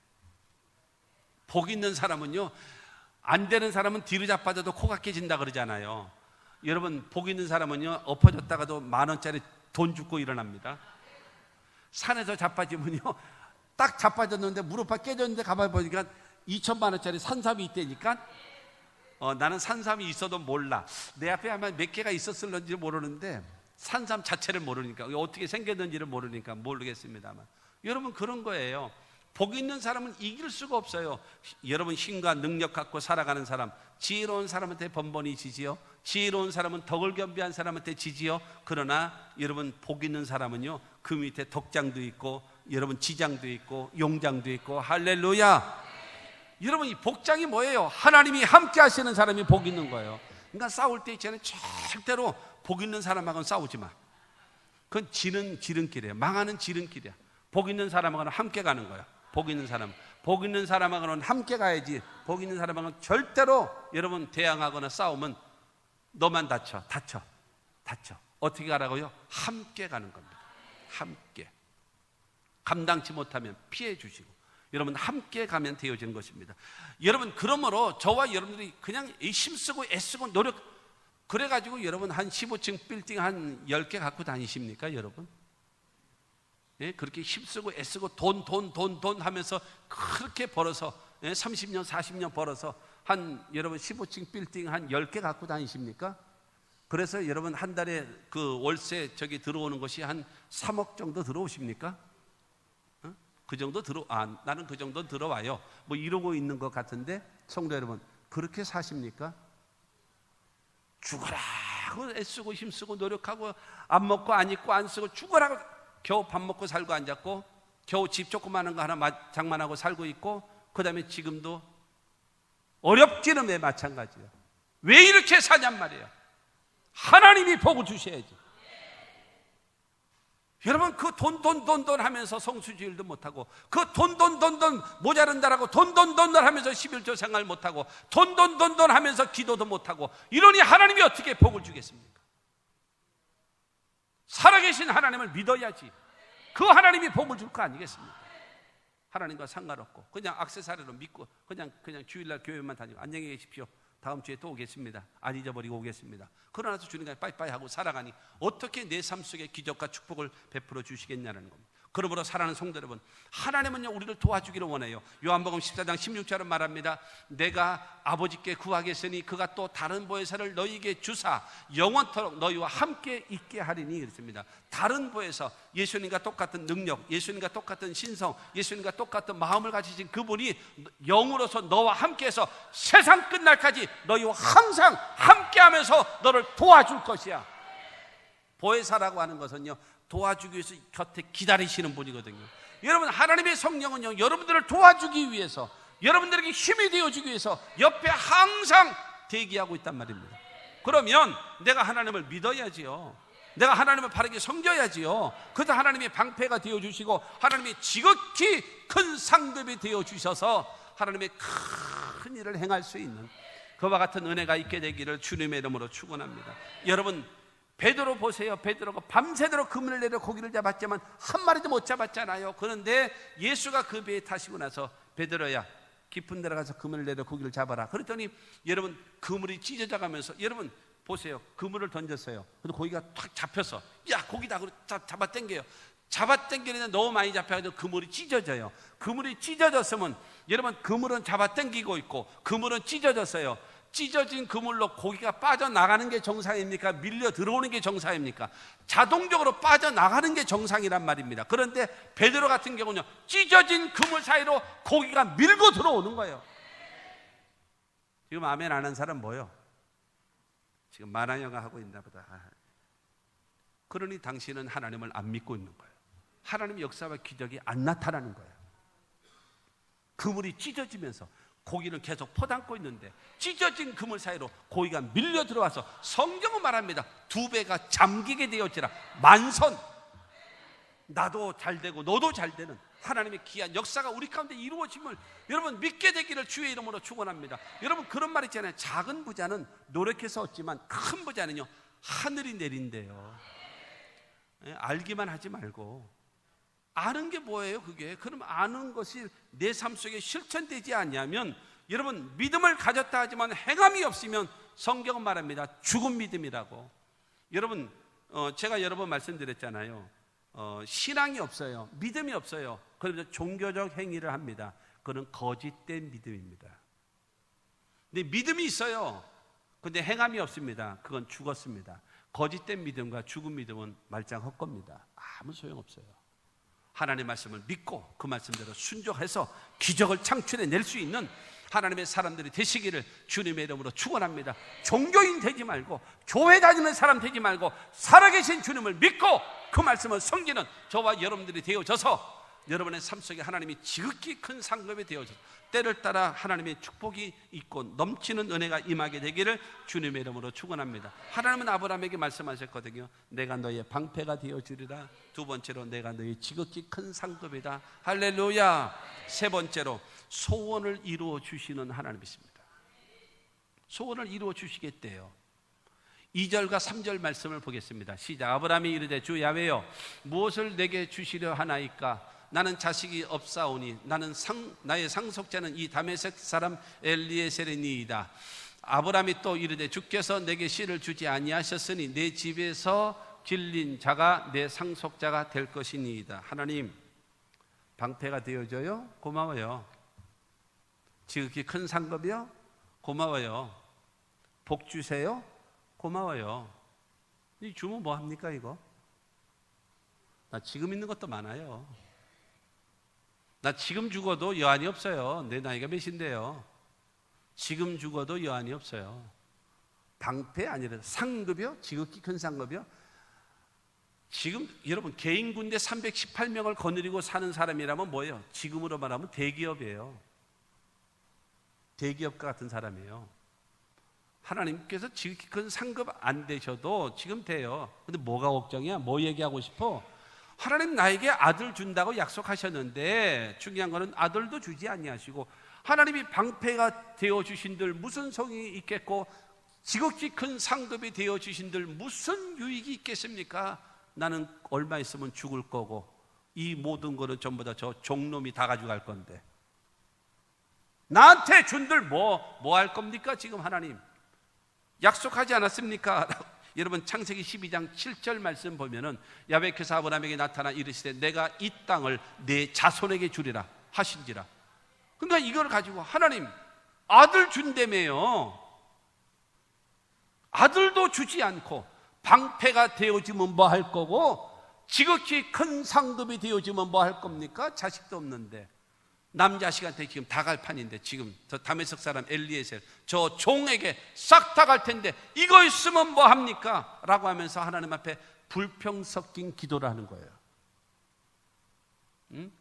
복 있는 사람은요, 안 되는 사람은 뒤로 자빠져도 코가 깨진다 그러잖아요. 여러분, 복 있는 사람은요, 엎어졌다가도 10,000원짜리 돈 주고 일어납니다. 산에서 자빠지면요, 딱 자빠졌는데 무릎이 깨졌는데 가만히 보니까 2,000,000원짜리 산삼이 있다니까. 나는 산삼이 있어도 몰라. 내 앞에 아마 몇 개가 있었을런지 모르는데 산삼 자체를 모르니까, 어떻게 생겼는지를 모르니까 모르겠습니다만, 여러분 그런 거예요. 복 있는 사람은 이길 수가 없어요. 여러분, 힘과 능력 갖고 살아가는 사람, 지혜로운 사람한테 번번이 지지요. 지혜로운 사람은 덕을 겸비한 사람한테 지지요. 그러나 여러분, 복 있는 사람은요, 그 밑에 덕장도 있고, 여러분 지장도 있고, 용장도 있고. 할렐루야. 여러분, 이 복장이 뭐예요? 하나님이 함께 하시는 사람이 복 있는 거예요. 그러니까 싸울 때 있잖아요, 절대로 복 있는 사람하고는 싸우지 마. 그건 지는 지름길이에요. 망하는 지름길이야. 복 있는 사람하고는 함께 가는 거야. 복 있는 사람하고는 함께 가야지. 복 있는 사람하고는 절대로 여러분 대항하거나 싸우면 너만 다쳐. 어떻게 가라고요? 함께 가는 겁니다. 함께. 감당치 못하면 피해 주시고, 여러분 함께 가면 되어지는 것입니다. 여러분, 그러므로 저와 여러분들이 그냥 힘쓰고 애쓰고 노력, 그래가지고 여러분 한 15층 빌딩 한 10개 갖고 다니십니까, 여러분? 예, 그렇게 힘쓰고 애쓰고 돈 하면서 그렇게 벌어서, 30년 40년 벌어서 여러분 15층 빌딩 한 10개 갖고 다니십니까? 그래서 여러분 한 달에 그 월세 들어오는 것이 한 3억 정도 들어오십니까? 그 정도 나는 그 정도 들어와요. 뭐 이러고 있는 것 같은데, 성도 여러분, 그렇게 사십니까? 죽어라고 애쓰고 힘쓰고 노력하고 안 먹고 안 입고 안 쓰고 죽어라고 겨우 밥 먹고 살고 앉았고, 겨우 집 조그마한 거 하나 장만하고 살고 있고, 그 다음에 지금도 어렵지는 왜 마찬가지예요. 왜 이렇게 사냔 말이에요. 하나님이 복을 주셔야지. 여러분, 그 돈 하면서 성수지율도 못하고, 그 돈 모자른다라고 돈 하면서 11조 생활 못하고, 돈 하면서 기도도 못하고, 이러니 하나님이 어떻게 복을 주겠습니까? 살아계신 하나님을 믿어야지. 그 하나님이 복을 줄 거 아니겠습니까? 하나님과 상관없고 그냥 액세서리로 믿고 그냥 주일날 교회만 다니고 안녕히 계십시오, 다음 주에 또 오겠습니다, 안 잊어버리고 오겠습니다, 그러나서 주님과 빠이빠이 하고 살아가니 어떻게 내 삶 속에 기적과 축복을 베풀어 주시겠냐는 겁니다. 그러므로 사랑하는 성도 여러분, 하나님은요 우리를 도와주기를 원해요. 요한복음 14장 16절은 말합니다. 내가 아버지께 구하겠으니 그가 또 다른 보혜사를 너희에게 주사 영원토록 너희와 함께 있게 하리니 그랬습니다. 다른 보혜사, 예수님과 똑같은 능력, 예수님과 똑같은 신성, 예수님과 똑같은 마음을 가지신 그분이 영으로서 너와 함께해서 세상 끝날까지 너희와 항상 함께하면서 너를 도와줄 것이야. 보혜사라고 하는 것은요 도와주기 위해서 곁에 기다리시는 분이거든요. 여러분, 하나님의 성령은요 여러분들을 도와주기 위해서, 여러분들에게 힘이 되어주기 위해서 옆에 항상 대기하고 있단 말입니다. 그러면 내가 하나님을 믿어야지요. 내가 하나님을 바르게 섬겨야지요. 그래서 하나님이 방패가 되어주시고 하나님이 지극히 큰 상급이 되어주셔서 하나님의 큰 일을 행할 수 있는 그와 같은 은혜가 있게 되기를 주님의 이름으로 축원합니다. 여러분, 베드로 보세요. 베드로가 밤새도록 그물을 내려 고기를 잡았지만 한 마리도 못 잡았잖아요. 그런데 예수가 그 배에 타시고 나서 베드로야 깊은 데로 가서 그물을 내려 고기를 잡아라. 그랬더니 여러분 그물이 찢어져 가면서, 여러분 보세요, 그물을 던졌어요. 근데 고기가 탁 잡혀서 야 고기다 그러고 잡아 당겨요. 잡아 당기는데 너무 많이 잡혀가지고 그물이 찢어져요. 그물이 찢어졌으면 여러분 그물은 잡아 당기고 있고 그물은 찢어졌어요. 찢어진 그물로 고기가 빠져나가는 게 정상입니까? 밀려 들어오는 게 정상입니까? 자동적으로 빠져나가는 게 정상이란 말입니다. 그런데 베드로 같은 경우는요 찢어진 그물 사이로 고기가 밀고 들어오는 거예요. 지금 아멘 안 한 사람 뭐요? 지금 만화영화 하고 있나 보다. 그러니 당신은 하나님을 안 믿고 있는 거예요. 하나님의 역사와 기적이 안 나타나는 거예요. 그물이 찢어지면서 고기는 계속 퍼담고 있는데 찢어진 그물 사이로 고기가 밀려 들어와서 성경은 말합니다. 두 배가 잠기게 되었지라. 만선, 나도 잘 되고 너도 잘 되는 하나님의 귀한 역사가 우리 가운데 이루어짐을 여러분 믿게 되기를 주의 이름으로 축원합니다. 여러분 그런 말 있잖아요. 작은 부자는 노력해서 얻지만 큰 부자는요 하늘이 내린대요. 알기만 하지 말고 아는 게 뭐예요? 그게 그럼 아는 것이 내 삶 속에 실천되지 않냐면 여러분 믿음을 가졌다 하지만 행함이 없으면 성경은 말합니다. 죽은 믿음이라고. 여러분 제가 여러 번 말씀드렸잖아요. 신앙이 없어요. 믿음이 없어요. 그래서 종교적 행위를 합니다. 그건 거짓된 믿음입니다. 근데 믿음이 있어요. 근데 행함이 없습니다. 그건 죽었습니다. 거짓된 믿음과 죽은 믿음은 말짱 헛겁니다. 아무 소용없어요. 하나님의 말씀을 믿고 그 말씀대로 순종해서 기적을 창출해 낼 수 있는 하나님의 사람들이 되시기를 주님의 이름으로 축원합니다. 종교인 되지 말고 교회 다니는 사람 되지 말고 살아계신 주님을 믿고 그 말씀을 섬기는 저와 여러분들이 되어져서 여러분의 삶 속에 하나님이 지극히 큰 상급이 되어져서 때를 따라 하나님의 축복이 있고 넘치는 은혜가 임하게 되기를 주님의 이름으로 축원합니다. 하나님은 아브라함에게 말씀하셨거든요. 내가 너의 방패가 되어주리라. 두 번째로 내가 너의 지극히 큰 상급이다. 할렐루야. 세 번째로 소원을 이루어 주시는 하나님이십니다. 소원을 이루어 주시겠대요. 2절과 3절 말씀을 보겠습니다. 시작. 아브라함이 이르되 주 야훼여 무엇을 내게 주시려 하나이까? 나는 자식이 없사오니 나의 상속자는 이 다메섹 사람 엘리에셀이니이다. 아브라함이 또 이르되 주께서 내게 씨를 주지 아니하셨으니 내 집에서 길린 자가 내 상속자가 될 것이니이다. 하나님 방패가 되어줘요? 고마워요. 지극히 큰 상급이요? 고마워요. 복 주세요? 고마워요. 이 주면 뭐 합니까 이거? 나 지금 있는 것도 많아요. 나 지금 죽어도 여한이 없어요. 내 나이가 몇인데요. 지금 죽어도 여한이 없어요. 방패 아니라 상급이요? 지극히 큰 상급이요? 지금 여러분 개인 군대 318명을 거느리고 사는 사람이라면 뭐예요? 지금으로 말하면 대기업이에요. 대기업과 같은 사람이에요. 하나님께서 지극히 큰 상급 안 되셔도 지금 돼요. 근데 뭐가 걱정이야? 뭐 얘기하고 싶어? 하나님 나에게 아들 준다고 약속하셨는데 중요한 거는 아들도 주지 아니하시고 하나님이 방패가 되어주신들 무슨 성이 있겠고 지극히 큰 상급이 되어주신들 무슨 유익이 있겠습니까? 나는 얼마 있으면 죽을 거고 이 모든 거는 전부 다 저 종놈이 다 가져갈 건데 나한테 준들 뭐 할 겁니까? 지금 하나님 약속하지 않았습니까? 여러분 창세기 12장 7절 말씀 보면은 야훼께서 아브라함에게 나타나 이르시되 내가 이 땅을 내 자손에게 주리라 하신지라. 그러니까 이걸 가지고 하나님 아들 준다며요. 아들도 주지 않고 방패가 되어지면 뭐 할 거고 지극히 큰 상급이 되어지면 뭐 할 겁니까? 자식도 없는데 남자식한테 지금 다 갈 판인데 지금 저 다메섹 사람 엘리에셀 저 종에게 싹 다 갈 텐데 이거 있으면 뭐 합니까? 라고 하면서 하나님 앞에 불평 섞인 기도를 하는 거예요. 응?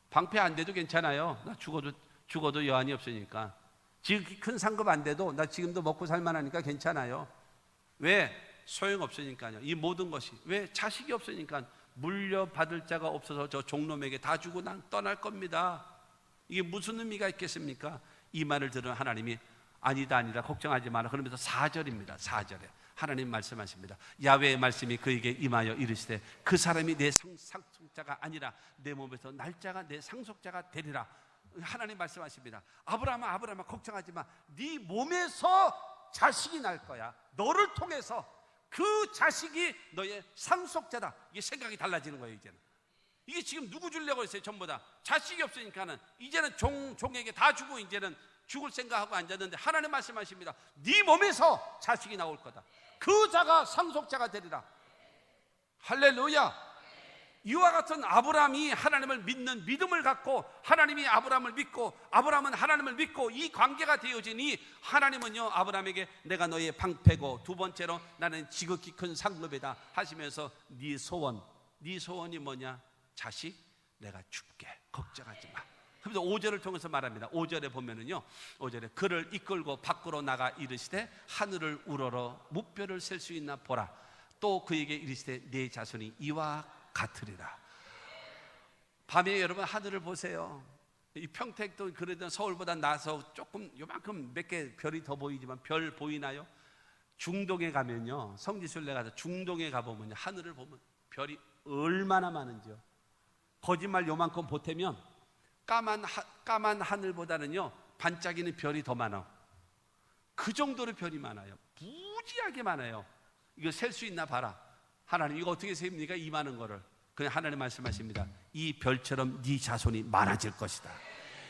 방패 안 돼도 괜찮아요. 나 죽어도 여한이 없으니까. 지극히 큰 상급 안 돼도 나 지금도 먹고 살만하니까 괜찮아요. 왜? 소용없으니까요. 이 모든 것이 왜? 자식이 없으니까. 물려받을 자가 없어서 저 종놈에게 다 주고 난 떠날 겁니다. 이게 무슨 의미가 있겠습니까? 이 말을 들은 하나님이 아니다 걱정하지 마라. 그러면서 4절입니다. 4절에 하나님 말씀하십니다. 야훼의 말씀이 그에게 임하여 이르시되 그 사람이 내 상속자가 아니라 내 몸에서 날짜가 내 상속자가 되리라. 하나님 말씀하십니다. 아브라함아 걱정하지 마. 네 몸에서 자식이 날 거야. 너를 통해서 그 자식이 너의 상속자다. 이게 생각이 달라지는 거예요. 이제는 이게 지금 누구 주려고 했어요? 전부 다 자식이 없으니까는 이제는 종에게 다 주고 이제는 죽을 생각하고 앉았는데 하나님 말씀하십니다. 네 몸에서 자식이 나올 거다. 그 자가 상속자가 되리라. 할렐루야. 이와 같은 아브라함이 하나님을 믿는 믿음을 갖고 하나님이 아브라함을 믿고 아브라함은 하나님을 믿고 이 관계가 되어지니 하나님은요 아브라함에게 내가 너의 방패고 두 번째로 나는 지극히 큰 상급이다 하시면서 네 소원이 뭐냐? 자식 내가 줄게 걱정하지 마. 그래서 5절을 통해서 말합니다. 5절에 보면은요 5절에 그를 이끌고 밖으로 나가 이르시되 하늘을 우러러 무뼈를 셀 수 있나 보라. 또 그에게 이르시되 네 자손이 이와 같으리라. 밤에 여러분 하늘을 보세요. 이 평택도 그래도 서울보다 나서 조금 요만큼 몇 개 별이 더 보이지만 별 보이나요? 중동에 가면요, 성지순례 가서 중동에 가보면 하늘을 보면 별이 얼마나 많은지요. 거짓말 요만큼 보태면 까만 하늘보다는요 반짝이는 별이 더 많아. 그 정도로 별이 많아요. 무지하게 많아요. 이거 셀 수 있나 봐라. 하나님 이거 어떻게 셉니까? 이 많은 거를. 그냥 하나님 말씀하십니다. 이 별처럼 네 자손이 많아질 것이다.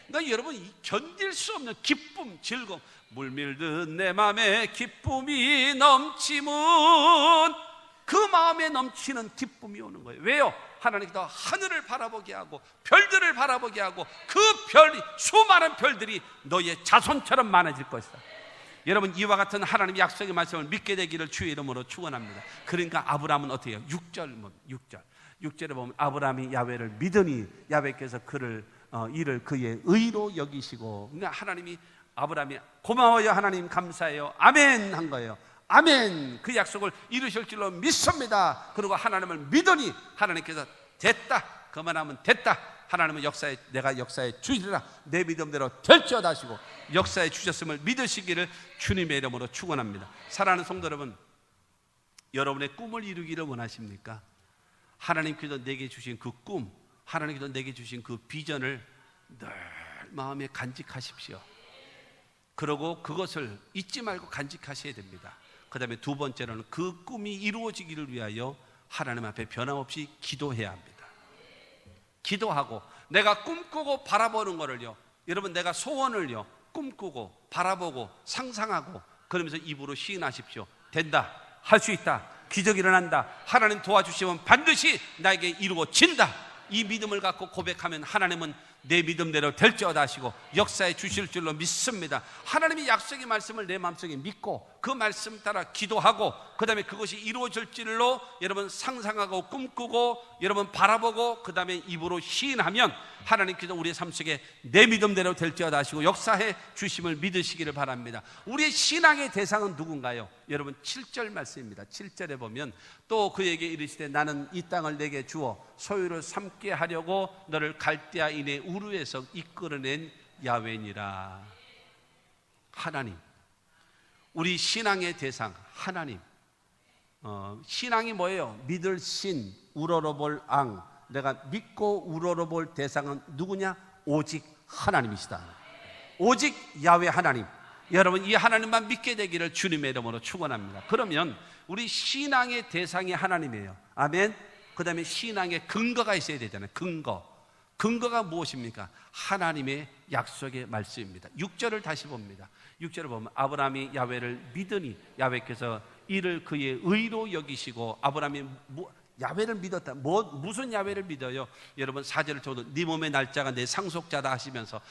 그러니까 여러분 견딜 수 없는 기쁨, 즐거움, 물밀듯 내 마음에 기쁨이 넘치면 그 마음에 넘치는 기쁨이 오는 거예요. 왜요? 하나님께서 하늘을 바라보게 하고 별들을 바라보게 하고 그 별이 수많은 별들이 너의 자손처럼 많아질 것이다. 여러분 이와 같은 하나님의 약속의 말씀을 믿게 되기를 주의 이름으로 축원합니다. 그러니까 아브라함은 어떻게 해요? 6절에 보면 아브라함이 야훼를 믿으니 야훼께서 이를 그의 의로 여기시고, 그러니까 하나님이 아브라함이 고마워요 하나님 감사해요 아멘 한 거예요. 아멘, 그 약속을 이루실 줄로 믿습니다. 그리고 하나님을 믿으니 하나님께서 됐다, 그만하면 됐다. 하나님은 내가 역사에 주시리라, 내 믿음대로 될지어다 하시고 역사에 주셨음을 믿으시기를 주님의 이름으로 축원합니다. 사랑하는 성도 여러분, 여러분의 꿈을 이루기를 원하십니까? 하나님께서 내게 주신 그 꿈, 하나님께서 내게 주신 그 비전을 늘 마음에 간직하십시오. 그리고 그것을 잊지 말고 간직하셔야 됩니다. 그 다음에 두 번째로는 그 꿈이 이루어지기를 위하여 하나님 앞에 변함없이 기도해야 합니다. 기도하고 내가 꿈꾸고 바라보는 거를요, 여러분 내가 소원을요 꿈꾸고 바라보고 상상하고 그러면서 입으로 시인하십시오. 된다, 할 수 있다, 기적이 일어난다, 하나님 도와주시면 반드시 나에게 이루어진다. 이 믿음을 갖고 고백하면 하나님은 내 믿음대로 될지어다 하시고 역사에 주실 줄로 믿습니다. 하나님의 약속의 말씀을 내 마음속에 믿고 그 말씀 따라 기도하고 그 다음에 그것이 이루어질 줄로 여러분 상상하고 꿈꾸고 여러분 바라보고 그 다음에 입으로 시인하면 하나님께서 우리의 삶 속에 내 믿음대로 될지어다 하시고 역사해 주심을 믿으시기를 바랍니다. 우리의 신앙의 대상은 누군가요? 여러분 7절 말씀입니다. 7절에 보면 또 그에게 이르시되 나는 이 땅을 내게 주어 소유를 삼게 하려고 너를 갈대아 인의 우르에서 이끌어낸 야훼니라. 하나님, 우리 신앙의 대상 하나님. 신앙이 뭐예요? 믿을 신, 우러러볼 앙. 내가 믿고 우러러볼 대상은 누구냐? 오직 하나님이시다. 오직 야훼 하나님. 여러분 이 하나님만 믿게 되기를 주님의 이름으로 축원합니다. 그러면 우리 신앙의 대상이 하나님이에요. 아멘. 그 다음에 신앙의 근거가 있어야 되잖아요. 근거가 무엇입니까? 하나님의 약속의 말씀입니다. 6절을 다시 봅니다. 6절을 보면 아브라함이 야훼를 믿으니 야훼께서 이를 그의 의로 여기시고, 아브라함이 야훼를 믿었다. 무슨 야훼를 믿어요? 여러분 4절을 쳐도 네 몸의 날짜가 내 상속자다 하시면서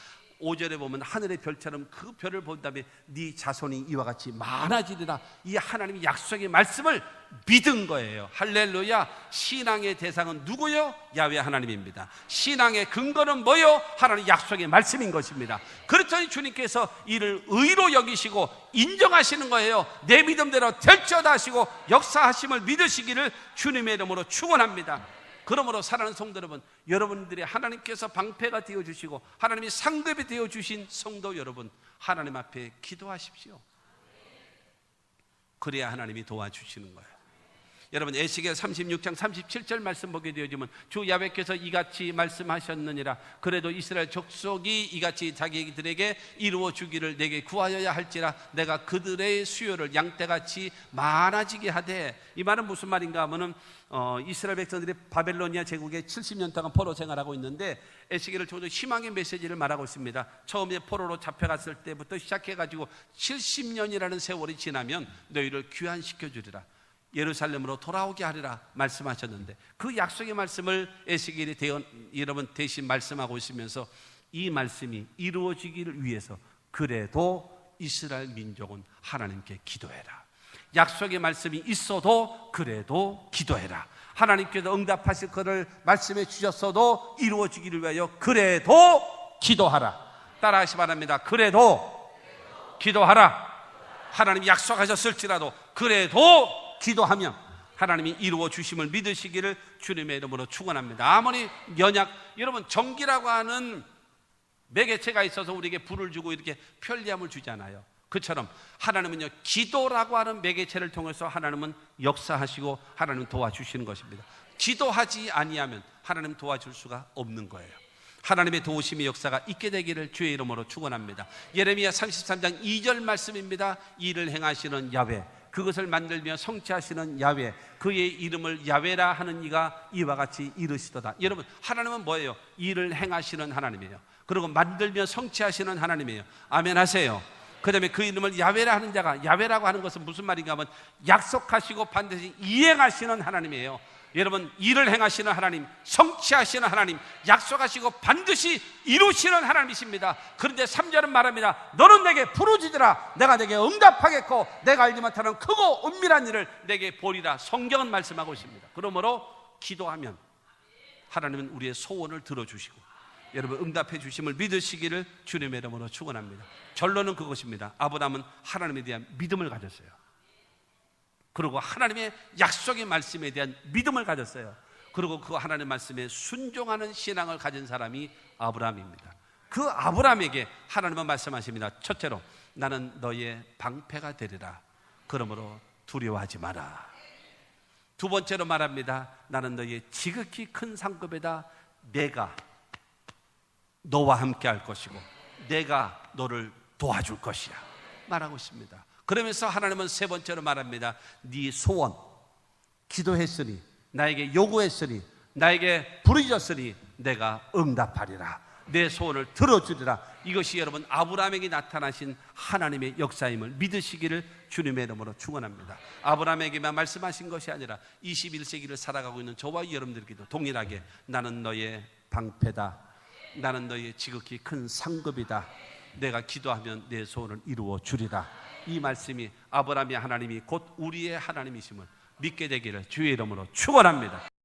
5절에 보면 하늘의 별처럼 그 별을 본 다음에 네 자손이 이와 같이 많아지리라. 이 하나님의 약속의 말씀을 믿은 거예요. 할렐루야. 신앙의 대상은 누구요? 야훼 하나님입니다. 신앙의 근거는 뭐요? 하나님 약속의 말씀인 것입니다. 그렇더니 주님께서 이를 의로 여기시고 인정하시는 거예요. 내 믿음대로 될지어다 하시고 역사하심을 믿으시기를 주님의 이름으로 축원합니다. 그러므로 사랑하는 성도 여러분, 여러분들이 하나님께서 방패가 되어주시고 하나님이 상급이 되어주신 성도 여러분, 하나님 앞에 기도하십시오. 그래야 하나님이 도와주시는 거예요. 여러분 에스겔 36장 37절 말씀 보게 되어지면 주 야훼께서 이같이 말씀하셨느니라. 그래도 이스라엘 족속이 이같이 자기들에게 이루어 주기를 내게 구하여야 할지라. 내가 그들의 수요를 양떼같이 많아지게 하되. 이 말은 무슨 말인가 하면은 이스라엘 백성들이 바벨로니아 제국에 70년 동안 포로 생활하고 있는데 에스겔을 통해서 희망의 메시지를 말하고 있습니다. 처음에 포로로 잡혀갔을 때부터 시작해가지고 70년이라는 세월이 지나면 너희를 귀환시켜 주리라. 예루살렘으로 돌아오게 하리라 말씀하셨는데 그 약속의 말씀을 에스겔이 여러분 대신 말씀하고 있으면서 이 말씀이 이루어지기를 위해서 그래도 이스라엘 민족은 하나님께 기도해라. 약속의 말씀이 있어도 그래도 기도해라. 하나님께서 응답하실 것을 말씀해 주셨어도 이루어지기를 위하여 그래도 기도하라. 따라하시 바랍니다. 그래도 기도하라. 하나님이 약속하셨을지라도 그래도 기도하면 하나님이 이루어 주심을 믿으시기를 주님의 이름으로 축원합니다. 아무리 연약, 여러분 전기라고 하는 매개체가 있어서 우리에게 불을 주고 이렇게 편리함을 주잖아요. 그처럼 하나님은요, 기도라고 하는 매개체를 통해서 하나님은 역사하시고 하나님은 도와주시는 것입니다. 기도하지 아니하면 하나님 도와줄 수가 없는 거예요. 하나님의 도우심의 역사가 있게 되기를 주의 이름으로 축원합니다. 예레미야 33장 2절 말씀입니다. 이를 행하시는 야훼, 그것을 만들며 성취하시는 야훼, 그의 이름을 야훼라 하는 이가 이와 같이 이르시도다. 여러분, 하나님은 뭐예요? 일을 행하시는 하나님이에요. 그리고 만들며 성취하시는 하나님이에요. 아멘 하세요. 그 다음에 그 이름을 야훼라 하는 자가, 야훼라고 하는 것은 무슨 말인가 하면 약속하시고 반드시 이행하시는 하나님이에요. 여러분, 일을 행하시는 하나님, 성취하시는 하나님, 약속하시고 반드시 이루시는 하나님이십니다. 그런데 3절은 말합니다. 너는 내게 부르짖으라. 내가 내게 응답하겠고 내가 알지 못하는 크고 은밀한 일을 내게 보리라. 성경은 말씀하고 있습니다. 그러므로 기도하면 하나님은 우리의 소원을 들어주시고 여러분 응답해 주심을 믿으시기를 주님의 이름으로 축원합니다. 결론은 그것입니다. 아브라함은 하나님에 대한 믿음을 가졌어요. 그리고 하나님의 약속의 말씀에 대한 믿음을 가졌어요. 그리고 그 하나님의 말씀에 순종하는 신앙을 가진 사람이 아브라함입니다. 그 아브라함에게 하나님은 말씀하십니다. 첫째로, 나는 너의 방패가 되리라. 그러므로 두려워하지 마라. 두 번째로 말합니다. 나는 너의 지극히 큰 상급에다 내가 너와 함께 할 것이고 내가 너를 도와줄 것이야 말하고 있습니다. 그러면서 하나님은 세 번째로 말합니다. 네 소원, 기도했으니, 나에게 요구했으니, 나에게 부르짖었으니 내가 응답하리라. 내 소원을 들어주리라. 이것이 여러분 아브라함에게 나타나신 하나님의 역사임을 믿으시기를 주님의 이름으로 축원합니다. 아브라함에게만 말씀하신 것이 아니라 21세기를 살아가고 있는 저와 여러분들에게도 동일하게 나는 너의 방패다. 나는 너의 지극히 큰 상급이다. 내가 기도하면 내 소원을 이루어 주리라. 이 말씀이 아브라함의 하나님이 곧 우리의 하나님이심을 믿게 되기를 주의 이름으로 축원합니다.